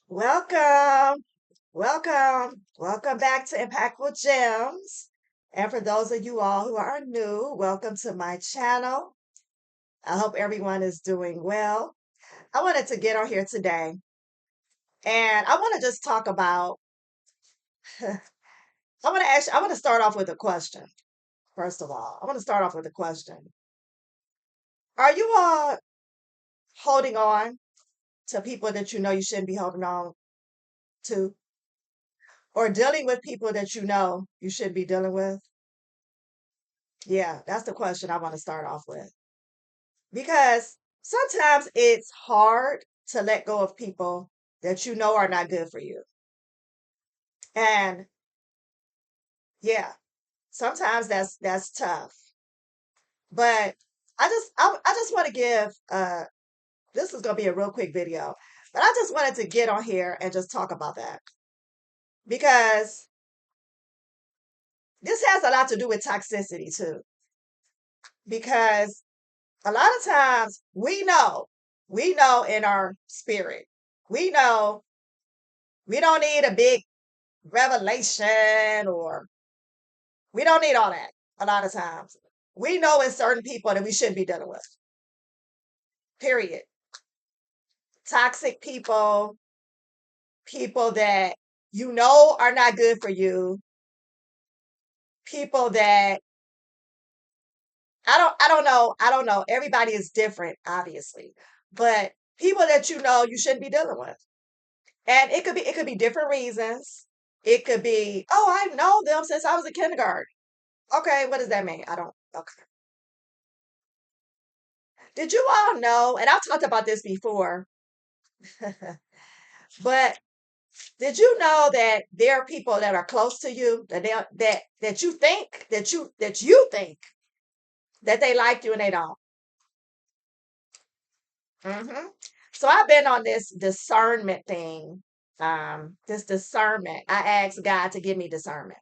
Welcome, welcome back to Impactful Gems. And for those of you all who are new, welcome to my channel. I hope everyone is doing well. I wanted to get on here today and I want to just talk about, I want to start off with a question. First of all, I want to start off with a question. Are you all holding on to people that you know you shouldn't be holding on to, or dealing with people that you know you shouldn't be dealing with? Yeah, that's the question I want to start off with. Because sometimes it's hard to let go of people that you know are not good for you. And yeah, sometimes that's tough. But I just want to give this is going to be a real quick video. But I just wanted to get on here and just talk about that because this has a lot to do with toxicity too. Because a lot of times we know in our spirit, we know we don't need a big revelation or we don't need all that a lot of times. We know in certain people that we shouldn't be dealing with, period. Toxic people, people that you know are not good for you, people that I don't know. Everybody is different, obviously. But people that you know you shouldn't be dealing with. And it could be different reasons. It could be, oh, I know them since I was in kindergarten. Okay, what does that mean? I don't okay. Did you all know, and I've talked about this before, but did you know that there are people that are close to you that you think that you think that they like you and they don't? hmm So I've been on this discernment thing. This discernment. I asked God to give me discernment.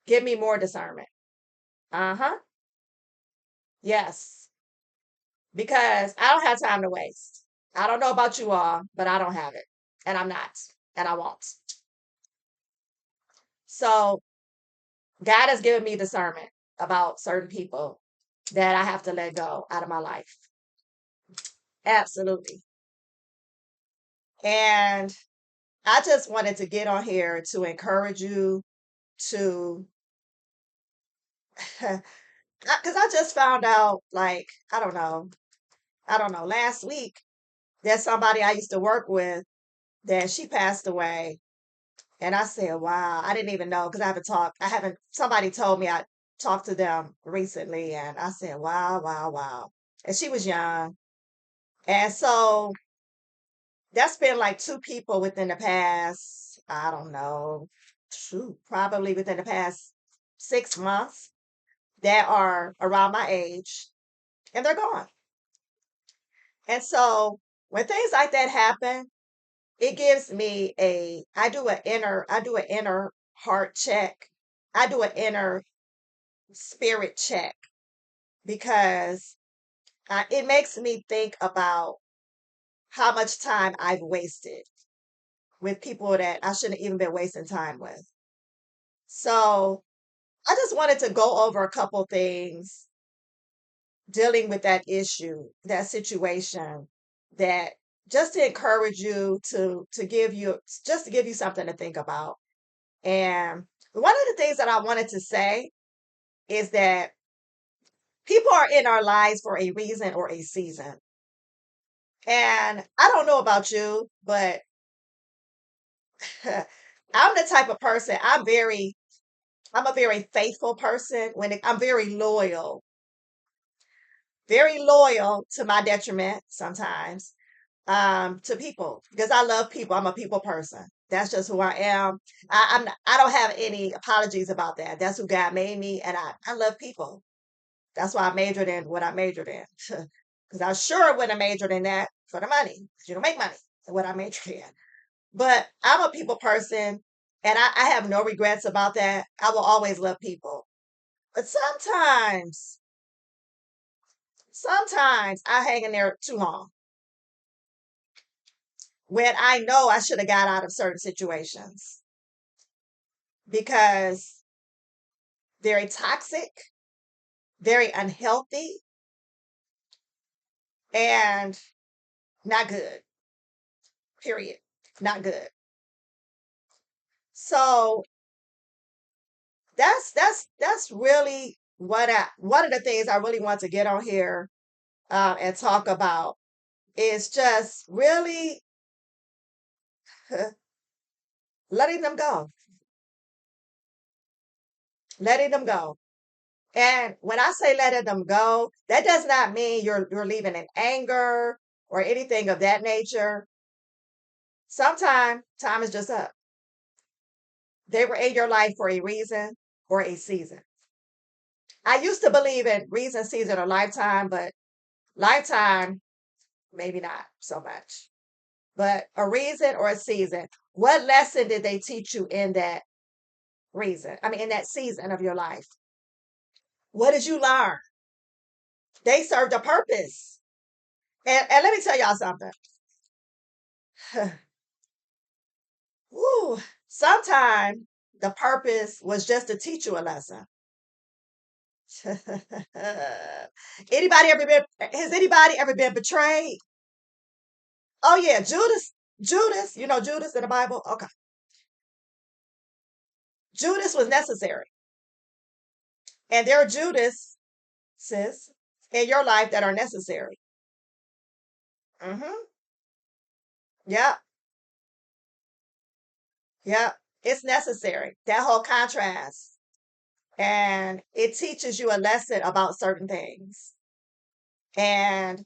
Give me more discernment. Uh-huh. Yes. Because I don't have time to waste. I don't know about you all, but I don't have it. And I'm not. And I won't. So God has given me discernment about certain people that I have to let go out of my life. Absolutely. And I just wanted to get on here to encourage you to, because I just found out, like, I don't know, last week, there's somebody I used to work with that she passed away. And I said, wow, I didn't even know because I haven't, somebody told me I talked to them recently. And I said, wow, wow, wow. And she was young. And so that's been like two people within the past, I don't know, probably within the past 6 months that are around my age and they're gone. And so when things like that happen, it gives me I do an inner heart check. I do an inner spirit check because it makes me think about how much time I've wasted with people that I shouldn't even been wasting time with. So I just wanted to go over a couple things dealing with that issue, that situation, that just to encourage you to give you just to give you something to think about. And one of the things that I wanted to say is that people are in our lives for a reason or a season. And I don't know about you, but I'm the type of person, I'm a very faithful person I'm very loyal to my detriment sometimes, to people because I love people. I'm a people person. That's just who I am. I don't have any apologies about that. That's who God made me, and I love people. That's why I majored in what I majored in. Because I sure wouldn't have majored in that for the money. You don't make money in what I majored in. But I'm a people person, and I have no regrets about that. I will always love people. But sometimes I hang in there too long. when I know I should have got out of certain situations because very toxic, very unhealthy, and not good. Period. Not good. So that's really what one of the things I really want to get on here and talk about is just really letting them go, letting them go. And when I say letting them go, that does not mean you're leaving in anger or anything of that nature. Sometimes time is just up. They were in your life for a reason or a season. I used to believe in reason, season, or lifetime, but lifetime, maybe not so much. But a reason or a season. What lesson did they teach you in that reason? I mean, in that season of your life? What did you learn? They served a purpose. And let me tell y'all something. Woo, sometimes the purpose was just to teach you a lesson. Anybody ever been has anybody ever been betrayed? Oh yeah, Judas. Judas, you know Judas in the Bible? Okay. Judas was necessary. And there are Judas, sis, in your life that are necessary. Mm-hmm. Yeah, yeah. It's necessary. That whole contrast. And it teaches you a lesson about certain things. And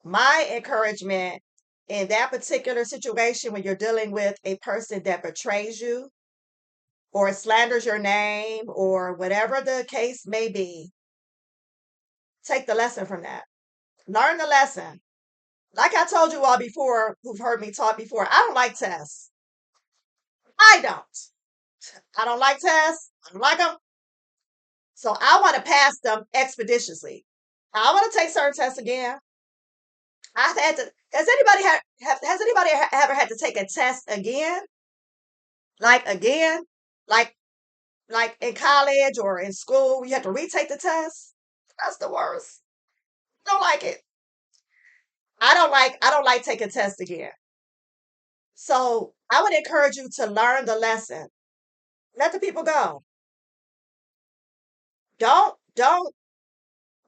my encouragement in that particular situation when you're dealing with a person that betrays you or slanders your name or whatever the case may be, take the lesson from that. Learn the lesson. Like I told you all before, who've heard me talk before, I don't like tests. I don't. I don't like tests. I don't like them. So I want to pass them expeditiously. I want to take certain tests again. I've had to. Has anybody ever had to take a test again? Like again? Like like in college or in school, you have to retake the test? That's the worst. Don't like it. I don't like taking tests again. So I would encourage you to learn the lesson. Let the people go. Don't.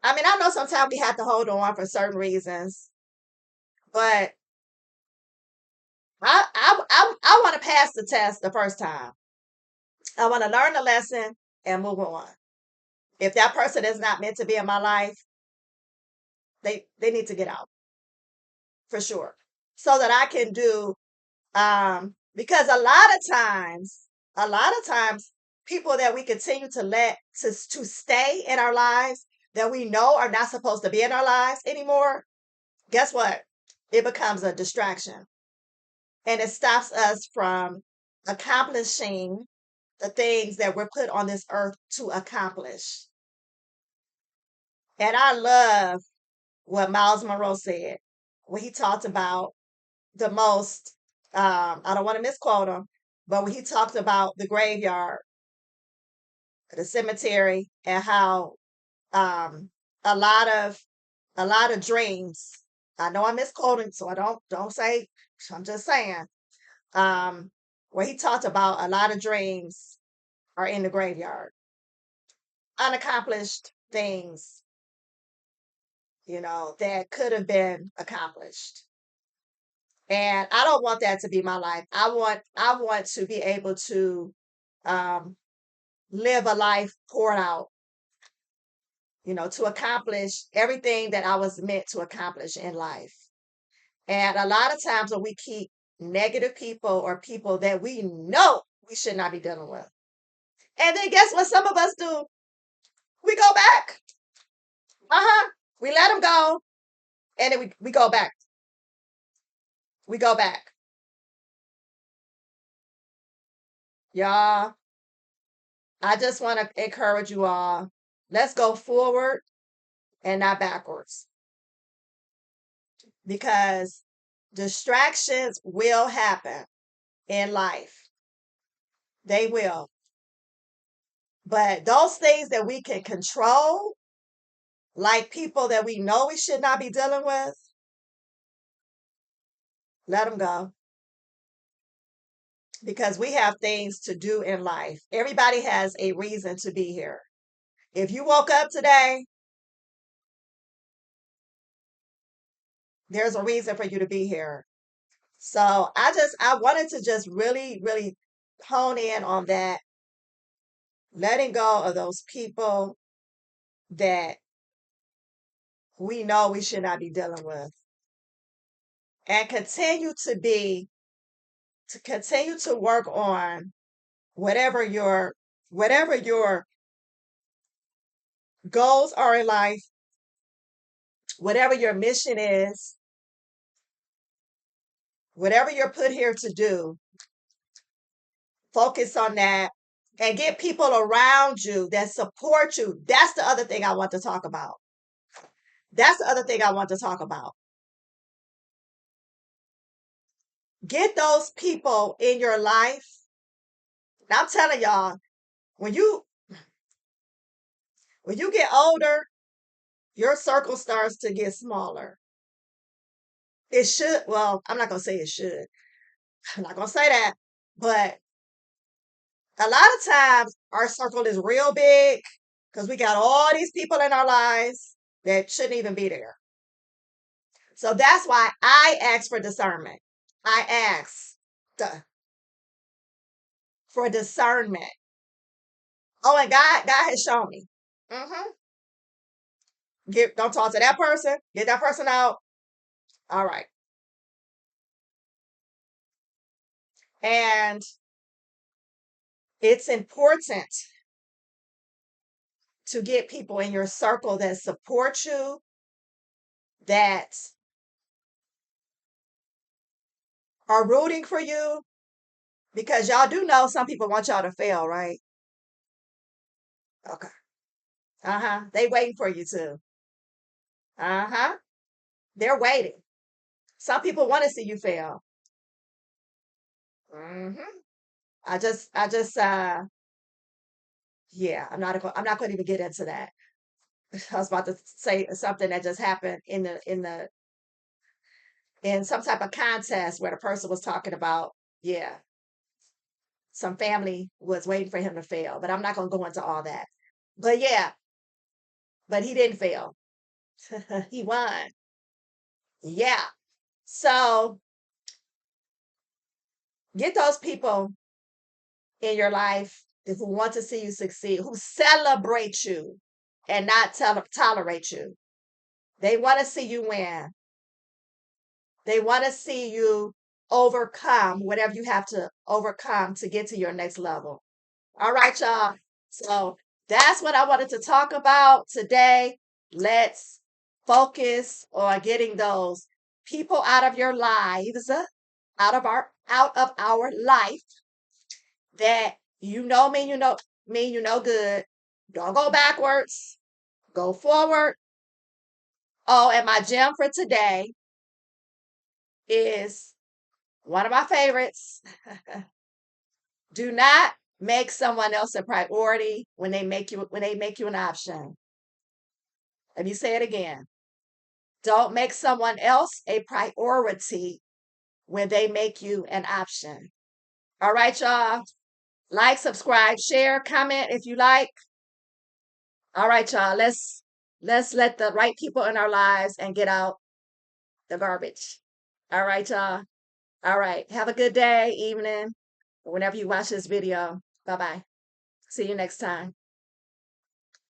I mean, I know sometimes we have to hold on for certain reasons, but I want to pass the test the first time. I want to learn the lesson and move on. If that person is not meant to be in my life, they need to get out for sure, so that I can do because a lot of times people that we continue to let to stay in our lives that we know are not supposed to be in our lives anymore, guess what? It becomes a distraction and it stops us from accomplishing the things that we're put on this earth to accomplish. And I love what Miles Monroe said when he talked about the most, I don't want to misquote him, but when he talked about the graveyard, the cemetery, and how um, a lot of a lot of dreams. I know I'm misquoting, so I don't say. I'm just saying. Um, where he talked about a lot of dreams are in the graveyard, unaccomplished things, that could have been accomplished. And I don't want that to be my life. I want to be able to um, live a life poured out, to accomplish everything that I was meant to accomplish in life. And a lot of times when we keep negative people or people that we know we should not be dealing with. And then guess what some of us do? We go back. Uh-huh. We let them go and then we go back. We go back. Y'all, I just want to encourage you all. Let's go forward and not backwards because Distractions will happen in life. They will. But those things that we can control, like people that we know we should not be dealing with, let them go. Because we have things to do in life. Everybody has a reason to be here. If you woke up today, there's a reason for you to be here. So I wanted to just really, really hone in on that, letting go of those people that we know we should not be dealing with, and continue to work on whatever your goals are in life, whatever your mission is, whatever you're put here to do. Focus on that and get people around you that support you. That's the other thing I want to talk about. That's the other thing I want to talk about. Get those people in your life. I'm telling y'all, when you when you get older, your circle starts to get smaller. It should, well, I'm not gonna say it should. I'm not gonna say that, but a lot of times our circle is real big because we got all these people in our lives that shouldn't even be there. So that's why I ask for discernment. I ask for discernment. Oh, and God has shown me. hmm don't talk to that person. Get that person out. All right. And it's important to get people in your circle that support you, that are rooting for you, because y'all do know some people want y'all to fail, right? Okay. Uh-huh. They waiting for you too. Uh-huh. They're waiting. Some people want to see you fail. hmm I just yeah, I'm not going to even get into that. I was about to say something that just happened in some type of contest where the person was talking about, yeah, some family was waiting for him to fail, but I'm not going to go into all that. But yeah, but he didn't fail. He won. Yeah. So get those people in your life who want to see you succeed, who celebrate you and not tolerate you. They want to see you win. They want to see you overcome whatever you have to overcome to get to your next level. All right, y'all. So that's what I wanted to talk about today. Let's focus on getting those people out of your lives, out of our life that you know good. Don't go backwards. Go forward. Oh, and my gem for today is one of my favorites. Do not make someone else a priority when they make you an option. Let me say it again. Don't make someone else a priority when they make you an option. All right, y'all. Like, subscribe, share, comment if you like. All right, y'all. Let's let the right people in our lives and get out the garbage. All right, y'all. All right. Have a good day, evening, or whenever you watch this video. Bye bye. See you next time.